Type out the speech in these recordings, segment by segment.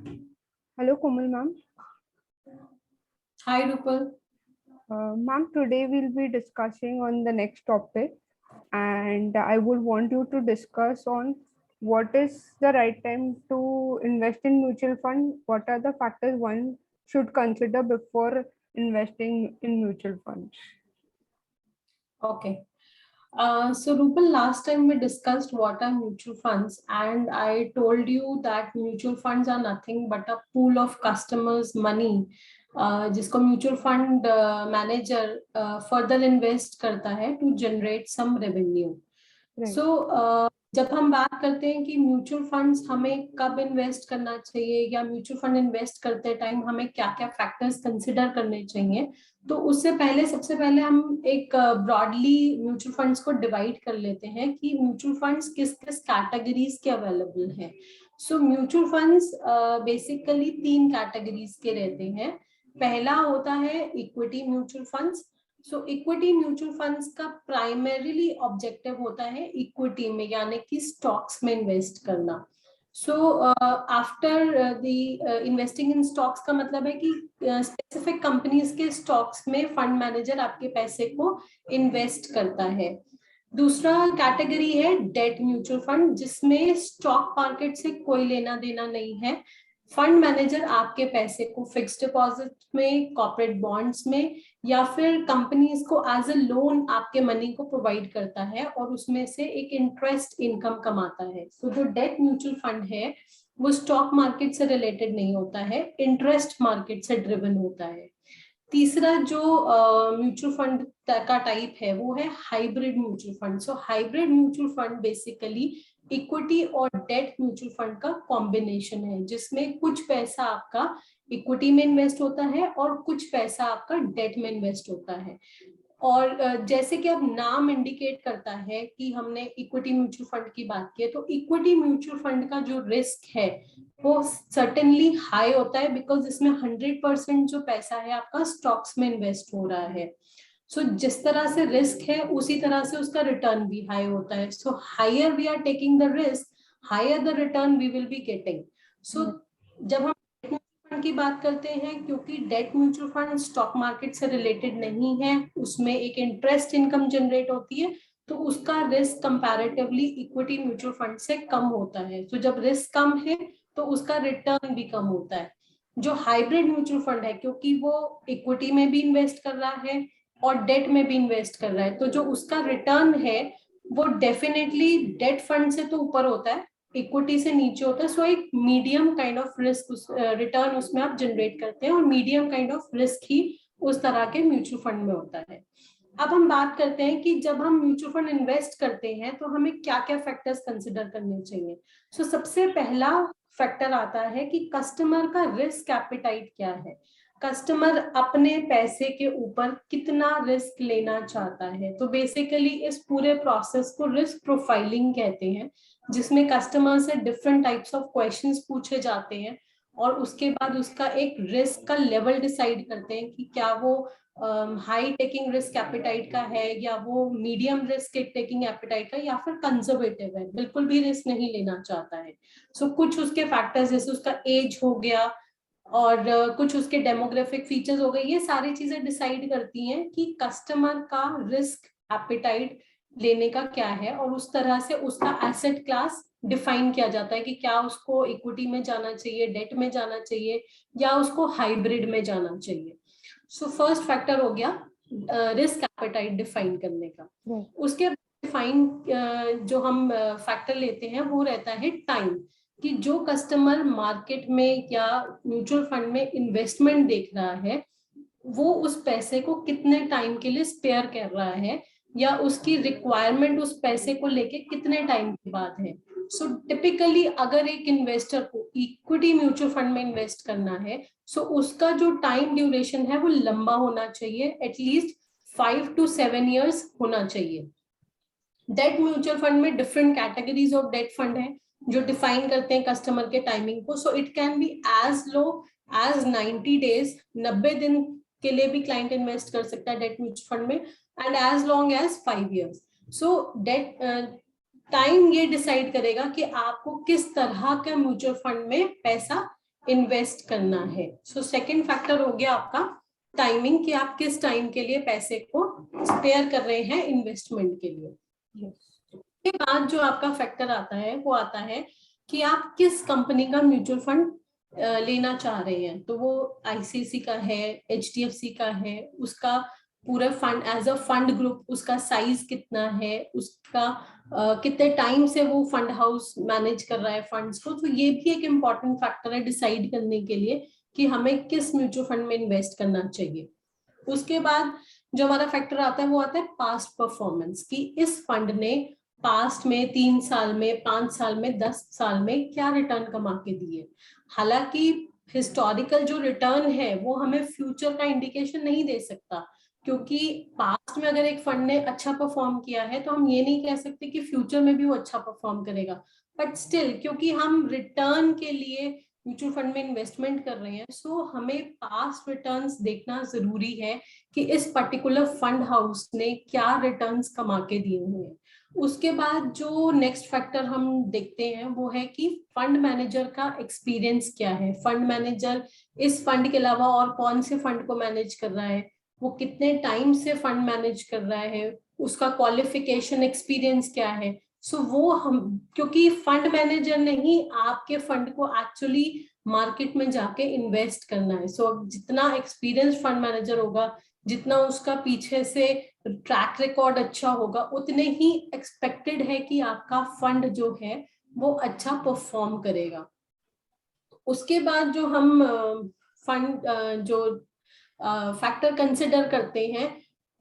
Hello, Komal ma'am. Hi, Rupal. Ma'am, today we'll be discussing on the next topic, and I would want you to discuss on what is the right time to invest in mutual fund. What are the factors one should consider before investing in mutual funds? Okay. So, Rupal, last time we discussed what are mutual funds, and I told you that mutual funds are nothing but a pool of customers' money, जिसको mutual fund manager further invest करता है to generate some revenue. Right. So जब हम बात करते हैं कि mutual funds हमें कब इन्वेस्ट करना चाहिए या म्यूचुअल फंड इन्वेस्ट करते टाइम हमें क्या क्या फैक्टर्स कंसिडर करने चाहिए, तो उससे पहले सबसे पहले हम एक ब्रॉडली म्यूचुअल फंड्स को डिवाइड कर लेते हैं कि म्यूचुअल फंड्स किस किस कैटेगरीज के अवेलेबल हैं. So mutual funds basically 3 categories के रहते हैं. पहला होता है इक्विटी म्यूचुअल फंड्स. सो इक्विटी म्यूचुअल फंड्स का प्राइमरीली ऑब्जेक्टिव होता है इक्विटी में, यानी कि स्टॉक्स में इन्वेस्ट करना. So after the investing in stocks का मतलब है कि स्पेसिफिक कंपनीज के स्टॉक्स में फंड मैनेजर आपके पैसे को इन्वेस्ट करता है. दूसरा कैटेगरी है डेट म्यूचुअल फंड, जिसमें स्टॉक मार्केट से कोई लेना देना नहीं है. फंड मैनेजर आपके पैसे को फिक्स्ड डिपॉजिट में, कॉर्पोरेट बॉन्ड्स में या फिर कंपनीज को एज अ लोन आपके मनी को प्रोवाइड करता है और उसमें से एक इंटरेस्ट इनकम कमाता है. तो जो डेट म्यूचुअल फंड है वो स्टॉक मार्केट से रिलेटेड नहीं होता है, इंटरेस्ट मार्केट से ड्रिवन होता है. तीसरा जो म्यूचुअल फंड का टाइप है वो है हाइब्रिड म्यूचुअल फंड. सो hybrid mutual fund basically equity और डेट म्यूचुअल फंड का कॉम्बिनेशन है, जिसमें कुछ पैसा आपका इक्विटी में इन्वेस्ट होता है और कुछ पैसा आपका डेट में इन्वेस्ट होता है. और जैसे कि अब नाम इंडिकेट करता है कि हमने इक्विटी म्यूचुअल फंड की बात की है, तो इक्विटी म्यूचुअल फंड का जो रिस्क है वो सर्टेनली हाई होता है, बिकॉज इसमें 100% जो पैसा है आपका स्टॉक्स में इन्वेस्ट हो रहा है. सो जिस तरह से रिस्क है उसी तरह से उसका रिटर्न भी हाई होता है. So higher we are taking the risk, higher the return we will be getting. सो जब हम फंड की बात करते हैं, क्योंकि date mutual fund stock market से रिलेटेड नहीं है, उसमें एक इंटरेस्ट इनकम जनरेट होती है, तो उसका risk comparatively equity mutual fund से कम होता है. तो जब रिस्क कम है तो उसका रिटर्न भी कम होता है. जो हाइब्रिड म्यूचुअल फंड है, क्योंकि वो इक्विटी में भी इन्वेस्ट कर रहा है और डेट में भी इन्वेस्ट कर रहा है, तो जो उसका रिटर्न है वो डेफिनेटली डेट फंड से तो ऊपर होता है, इक्विटी से नीचे होता है. सो एक medium kind of risk return उसमें आप जनरेट करते हैं और मीडियम काइंड ऑफ रिस्क ही उस तरह के म्यूचुअल फंड में होता है. अब हम बात करते हैं कि जब हम म्यूचुअल फंड इन्वेस्ट करते हैं तो हमें क्या क्या फैक्टर्स कंसिडर करने चाहिए. सो सबसे पहला फैक्टर आता है कि कस्टमर का रिस्क एपेटाइट क्या है. कस्टमर अपने पैसे के ऊपर कितना रिस्क लेना चाहता है. तो बेसिकली इस पूरे प्रोसेस को रिस्क प्रोफाइलिंग कहते हैं, जिसमें कस्टमर से डिफरेंट टाइप्स ऑफ क्वेश्चंस पूछे जाते हैं और उसके बाद उसका एक रिस्क का लेवल डिसाइड करते हैं कि क्या वो हाई टेकिंग रिस्क एपेटाइट का है या वो मीडियम रिस्क टेकिंग एपेटाइट का या फिर कंजर्वेटिव है, बिल्कुल भी रिस्क नहीं लेना चाहता है. सो कुछ उसके फैक्टर्स जैसे उसका एज हो गया और कुछ उसके डेमोग्राफिक फीचर्स हो गए, ये सारी चीजें डिसाइड करती हैं कि कस्टमर का रिस्क एपेटाइट लेने का क्या है, और उस तरह से उसका एसेट क्लास डिफाइन किया जाता है कि क्या उसको इक्विटी में जाना चाहिए, डेट में जाना चाहिए या उसको हाइब्रिड में जाना चाहिए. सो फर्स्ट फैक्टर हो गया रिस्क एपेटाइट डिफाइन करने का. उसके डिफाइन जो हम फैक्टर लेते हैं वो रहता है टाइम, कि जो कस्टमर मार्केट में या म्यूचुअल फंड में इन्वेस्टमेंट देख रहा है वो उस पैसे को कितने टाइम के लिए स्पेयर कर रहा है या उसकी रिक्वायरमेंट उस पैसे को लेके कितने टाइम के बाद है. सो टिपिकली अगर एक इन्वेस्टर को इक्विटी म्यूचुअल फंड में इन्वेस्ट करना है, सो उसका जो टाइम ड्यूरेशन है वो लंबा होना चाहिए, एटलीस्ट 5 to 7 years होना चाहिए. डेट म्यूचुअल फंड में different categories of debt fund है जो डिफाइन करते हैं कस्टमर के टाइमिंग को. So it can be as low as 90 days, 90 दिन के लिए भी क्लाइंट इन्वेस्ट कर सकता है डेट म्यूचुअल फंड में, and as long as 5 years. So debt time ये डिसाइड करेगा कि आपको किस तरह के म्यूचुअल फंड में पैसा इन्वेस्ट करना है। सो सेकंड फैक्टर हो गया आपका टाइमिंग, कि आप किस टाइम के लिए पैसे को स्पेयर कर रहे हैं इन्वेस्टमेंट के लिए। के बाद जो आपका फैक्टर आता है वो आता है कि आप किस कंपनी का म्यूचुअल फंड लेना चाह रहे हैं। तो वो आईसीआईसी का है, एचडीएफसी का है, उसका पूरा fund as a fund group, उसका साइज कितना है, उसका कितने टाइम से वो फंड हाउस मैनेज कर रहा है फंड्स को। तो ये भी एक इम्पॉर्टेंट फैक्टर है डिसाइड करने के लिए कि हमें किस म्यूचुअल फंड में इन्वेस्ट करना चाहिए। उसके बाद जो हमारा फैक्टर आता है वो आता है पास्ट परफॉर्मेंस, कि इस फंड ने पास्ट में 3 साल में, 5 साल में, 10 साल में क्या रिटर्न कमा के दिए। हालांकि हिस्टोरिकल जो रिटर्न है वो हमें फ्यूचर का इंडिकेशन नहीं दे सकता, क्योंकि पास्ट में अगर एक फंड ने अच्छा परफॉर्म किया है तो हम ये नहीं कह सकते कि फ्यूचर में भी वो अच्छा परफॉर्म करेगा। बट स्टिल, क्योंकि हम रिटर्न के लिए म्यूचुअल फंड में इन्वेस्टमेंट कर रहे हैं, सो हमें पास्ट रिटर्न्स देखना जरूरी है कि इस पर्टिकुलर फंड हाउस ने क्या रिटर्न्स कमा के दिए हुए हैं। उसके बाद जो नेक्स्ट फैक्टर हम देखते हैं वो है कि फंड मैनेजर का एक्सपीरियंस क्या है। फंड मैनेजर इस फंड के अलावा और कौन से फंड को मैनेज कर रहा है, वो कितने टाइम से फंड मैनेज कर रहा है, उसका क्वालिफिकेशन एक्सपीरियंस क्या है। सो वो हम, क्योंकि फंड मैनेजर ने ही आपके फंड को एक्चुअली मार्केट में जाके इन्वेस्ट करना है। सो जितना एक्सपीरियंस फंड मैनेजर होगा, जितना उसका पीछे से ट्रैक रिकॉर्ड अच्छा होगा, उतने ही एक्सपेक्टेड है कि आपका फंड जो है वो अच्छा परफॉर्म करेगा। उसके बाद जो हम फंड जो फैक्टर कंसिडर करते हैं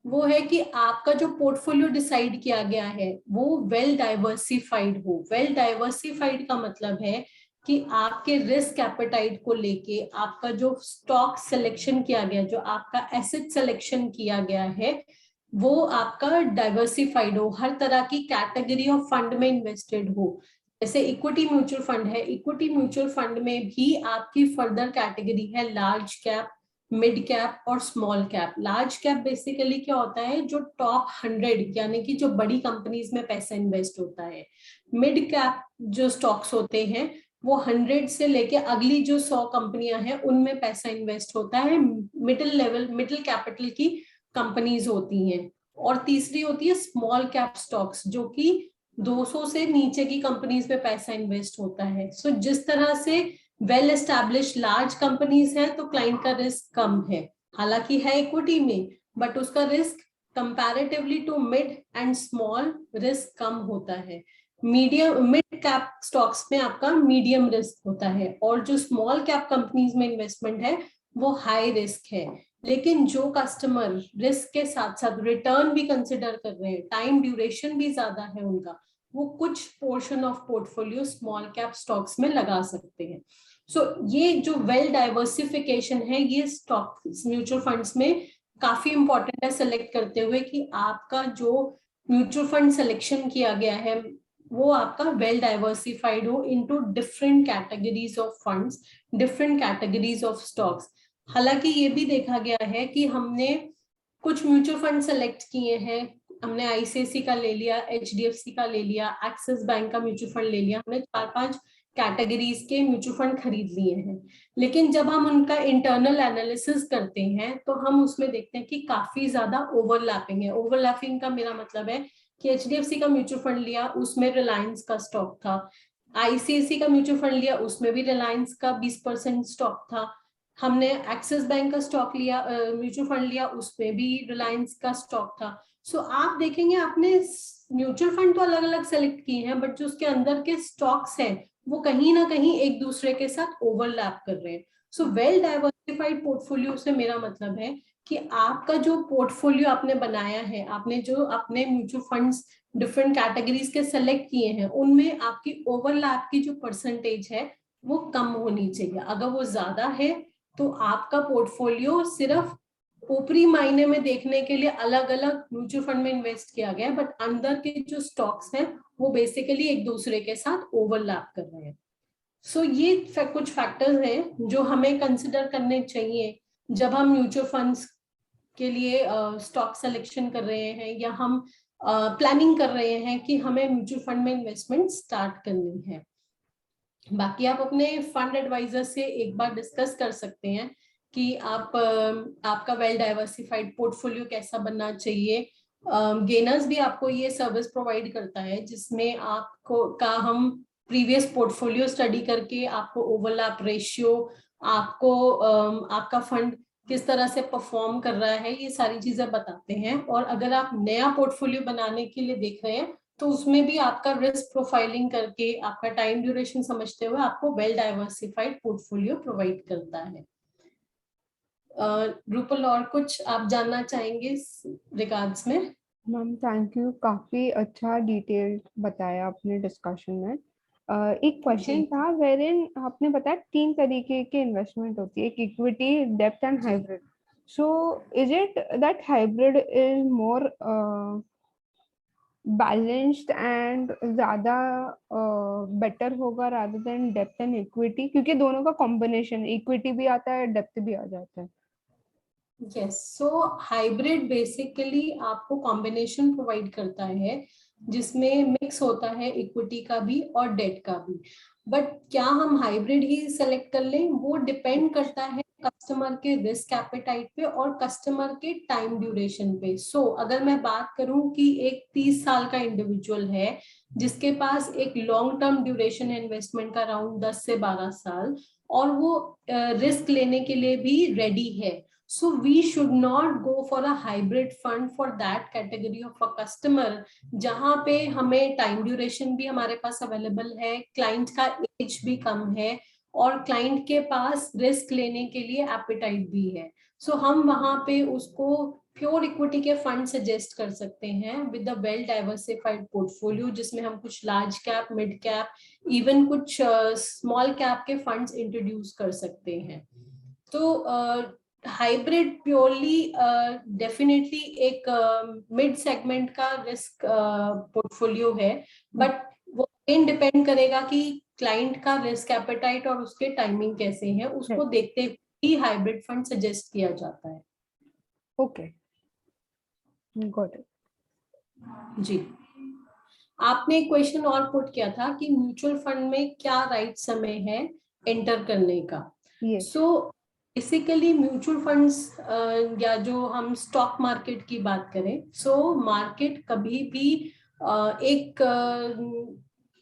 वो है कि आपका जो पोर्टफोलियो डिसाइड किया गया है वो वेल डाइवर्सिफाइड हो। वेल डाइवर्सिफाइड का मतलब है कि आपके रिस्क एपेटाइट को लेके आपका जो स्टॉक सिलेक्शन किया गया, जो आपका एसेट सिलेक्शन किया गया है, वो आपका डाइवर्सिफाइड हो, हर तरह की कैटेगरी ऑफ फंड में इन्वेस्टेड हो। जैसे इक्विटी म्यूचुअल फंड है, इक्विटी म्यूचुअल फंड में भी आपकी फर्दर कैटेगरी है लार्ज कैप, मिड कैप और small cap. Large cap basically क्या होता है, जो टॉप 100 यानी कि जो बड़ी कंपनीज में पैसा इन्वेस्ट होता है। मिड कैप जो स्टॉक्स होते हैं वो 100 से लेके अगली जो 100 कंपनियां हैं उनमें पैसा इन्वेस्ट होता है। मिडिल लेवल, मिडिल कैपिटल की कंपनीज होती हैं। और तीसरी होती है स्मॉल कैप स्टॉक्स, जो कि 200 से नीचे की कंपनीज में पैसा इन्वेस्ट होता है। सो जिस तरह से वेल एस्टैब्लिश लार्ज कंपनीज है तो क्लाइंट का रिस्क कम है, हालांकि है इक्विटी में, बट उसका risk comparatively to mid and small risk कम होता है। मीडियम मिड कैप स्टॉक्स में आपका मीडियम रिस्क होता है, और जो स्मॉल कैप कंपनीज में इन्वेस्टमेंट है वो हाई रिस्क है। लेकिन जो कस्टमर रिस्क के साथ साथ रिटर्न भी कंसिडर कर रहे हैं, टाइम ड्यूरेशन भी ज्यादा है उनका, वो कुछ portion of portfolio small cap stocks में लगा सकते हैं। सो ये जो वेल डाइवर्सिफिकेशन है ये स्टॉक म्यूचुअल फंड्स में काफी इंपॉर्टेंट है सेलेक्ट करते हुए, कि आपका जो म्यूचुअल फंड सिलेक्शन किया गया है वो आपका वेल डाइवर्सिफाइड हो into different categories of funds, different categories of stocks. हालांकि ये भी देखा गया है कि हमने कुछ म्यूचुअल फंड सेलेक्ट किए हैं, हमने आईसीआईसी का ले लिया, एचडीएफसी का ले लिया, एक्सिस बैंक का म्यूचुअल फंड ले लिया, हमने 4-5 कैटेगरीज के म्यूचुअल फंड खरीद लिए हैं। लेकिन जब हम उनका इंटरनल एनालिसिस करते हैं तो हम उसमें देखते हैं कि काफी ज्यादा ओवरलैपिंग है। ओवरलैपिंग का मेरा मतलब है कि एचडीएफसी का म्यूचुअल फंड लिया, उसमें रिलायंस का स्टॉक था। आईसीआईसी का म्यूचुअल फंड लिया, उसमें भी रिलायंस का 20% स्टॉक था। हमने एक्सिस बैंक का स्टॉक लिया, म्यूचुअल फंड लिया, उसमें भी रिलायंस का स्टॉक था। सो आप देखेंगे आपने म्यूचुअल फंड तो अलग अलग सेलेक्ट किए हैं, बट जो उसके अंदर के स्टॉक्स हैं वो कहीं ना कहीं एक दूसरे के साथ ओवरलैप कर रहे हैं। सो वेल डाइवर्सिफाइड पोर्टफोलियो से मेरा मतलब है कि आपका जो पोर्टफोलियो आपने बनाया है, आपने जो अपने म्यूचुअल फंड्स डिफरेंट कैटेगरीज के सेलेक्ट किए हैं, उनमें आपकी ओवरलैप की जो परसेंटेज है वो कम होनी चाहिए। अगर वो ज्यादा है तो आपका पोर्टफोलियो सिर्फ ऊपरी मायने में देखने के लिए अलग अलग म्यूचुअल फंड में इन्वेस्ट किया गया है, बट अंदर के जो स्टॉक्स हैं वो बेसिकली एक दूसरे के साथ ओवरलैप कर रहे हैं। सो ये कुछ फैक्टर्स हैं जो हमें कंसिडर करने चाहिए जब हम म्यूचुअल फंड्स के लिए स्टॉक सिलेक्शन कर रहे हैं, या हम प्लानिंग कर रहे हैं कि हमें म्यूचुअल फंड में इन्वेस्टमेंट स्टार्ट करनी है। बाकी आप अपने फंड एडवाइजर से एक बार डिस्कस कर सकते हैं कि आपका वेल डाइवर्सिफाइड पोर्टफोलियो कैसा बनना चाहिए। गेनर्स भी आपको ये सर्विस प्रोवाइड करता है जिसमें आपको हम प्रीवियस पोर्टफोलियो स्टडी करके आपको ओवरलैप रेशियो, आपको आपका फंड किस तरह से परफॉर्म कर रहा है, ये सारी चीजें बताते हैं। और अगर आप नया पोर्टफोलियो बनाने के लिए देख रहे हैं तो उसमें भी आपका रिस्क प्रोफाइलिंग करके आपका टाइम ड्यूरेशन समझते हुए आपको वेल डाइवर्सिफाइड पोर्टफोलियो प्रोवाइड करता है। रूपल और कुछ आप जानना चाहेंगे इस रिगार्ड्स में? मैम थैंक यू, काफी अच्छा डिटेल बताया आपने डिस्कशन में। एक क्वेश्चन था वेरिन आपने बताया 3 तरीके के इन्वेस्टमेंट होती है, इक्विटी, डेब्ट and hybrid. So is it that hybrid is more balanced and ज्यादा बेटर होगा rather than depth and equity, क्योंकि दोनों का कॉम्बिनेशन, इक्विटी भी आता है डेप्थ भी आ जाता है। यस, सो हाइब्रिड बेसिकली आपको कॉम्बिनेशन प्रोवाइड करता है जिसमें मिक्स होता है इक्विटी का भी और डेट का भी। बट क्या हम हाइब्रिड ही सेलेक्ट कर लें, वो डिपेंड करता है कस्टमर के रिस्क एपेटाइट पे और कस्टमर के टाइम ड्यूरेशन पे। सो अगर मैं बात करूं कि एक 30 साल का इंडिविजुअल है जिसके पास एक लॉन्ग टर्म ड्यूरेशन है इन्वेस्टमेंट का अराउंड 10 से 12 साल, और वो रिस्क लेने के लिए भी रेडी है, so we should not go for a hybrid fund for that category of a customer जहां पे हमें टाइम ड्यूरेशन भी हमारे पास अवेलेबल है, क्लाइंट का एज भी कम है और क्लाइंट के पास रिस्क लेने के लिए एपेटाइट भी है। सो हम वहां पे उसको प्योर इक्विटी के फंड सजेस्ट कर सकते हैं with the well diversified portfolio जिसमें हम कुछ large cap, mid cap, even कुछ स्मॉल कैप के फंड्स इंट्रोड्यूस कर सकते हैं। तो हाइब्रिड प्योरली डेफिनेटली एक मिड सेगमेंट का रिस्क पोर्टफोलियो है, बट वो इन डिपेंड करेगा कि क्लाइंट का रिस्क एपेटाइट और उसके टाइमिंग कैसे हैं, उसको देखते ही हाइब्रिड फंड सजेस्ट किया जाता है। Okay, got it. जी, आपने एक क्वेश्चन और पुट किया था कि म्यूचुअल फंड में क्या राइट समय है एंटर करने का। सो बेसिकली म्यूचुअल फंड्स या जो हम स्टॉक मार्केट की बात करें, सो मार्केट कभी भी एक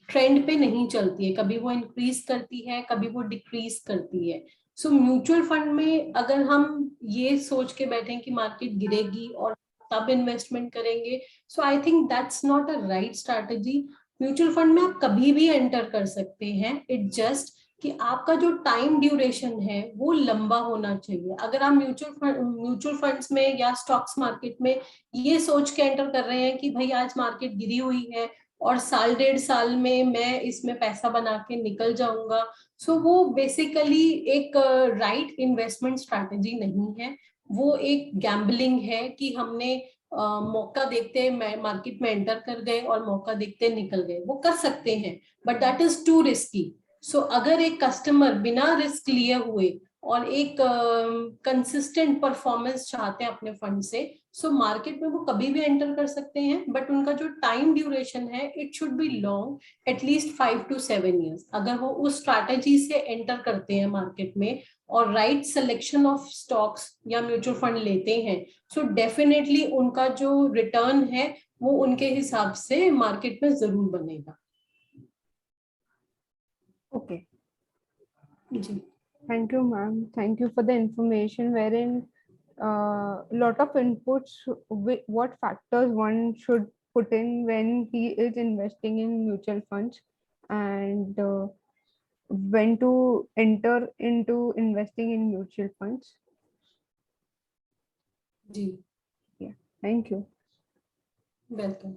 ट्रेंड पे नहीं चलती है, कभी वो इंक्रीज करती है कभी वो डिक्रीज करती है। सो म्यूचुअल फंड में अगर हम ये सोच के बैठे कि मार्केट गिरेगी और तब इन्वेस्टमेंट करेंगे, सो I think that's not a right strategy. Mutual fund में आप कभी भी एंटर कर सकते हैं, इट जस्ट कि आपका जो टाइम ड्यूरेशन है वो लंबा होना चाहिए। अगर आप म्यूचुअल फंड्स में या स्टॉक्स मार्केट में ये सोच के एंटर कर रहे हैं कि भाई आज मार्केट गिरी हुई है और साल 1.5 साल में मैं इसमें पैसा बना के निकल जाऊंगा, सो वो बेसिकली एक राइट इन्वेस्टमेंट स्ट्रैटेजी नहीं है। वो एक गैम्बलिंग है कि हमने मौका देखते मार्केट में एंटर कर गए और मौका देखते निकल गए। वो कर सकते हैं but that is to risky. सो अगर एक कस्टमर बिना रिस्क लिए हुए और एक कंसिस्टेंट परफॉर्मेंस चाहते हैं अपने फंड से, सो मार्केट में वो कभी भी एंटर कर सकते हैं, बट उनका जो टाइम ड्यूरेशन है it should be long, at least 5 to 7 years। अगर वो उस स्ट्रैटेजी से एंटर करते हैं मार्केट में और राइट सिलेक्शन ऑफ स्टॉक्स या म्यूचुअल फंड लेते हैं, सो डेफिनेटली उनका जो रिटर्न है वो उनके हिसाब से मार्केट में जरूर बनेगा। ओके, जी, thank you ma'am, thank you for the information wherein lot of inputs what factors one should put in when he is investing in mutual funds, and when to enter into investing in mutual funds. जी, Yeah, thank you. Welcome.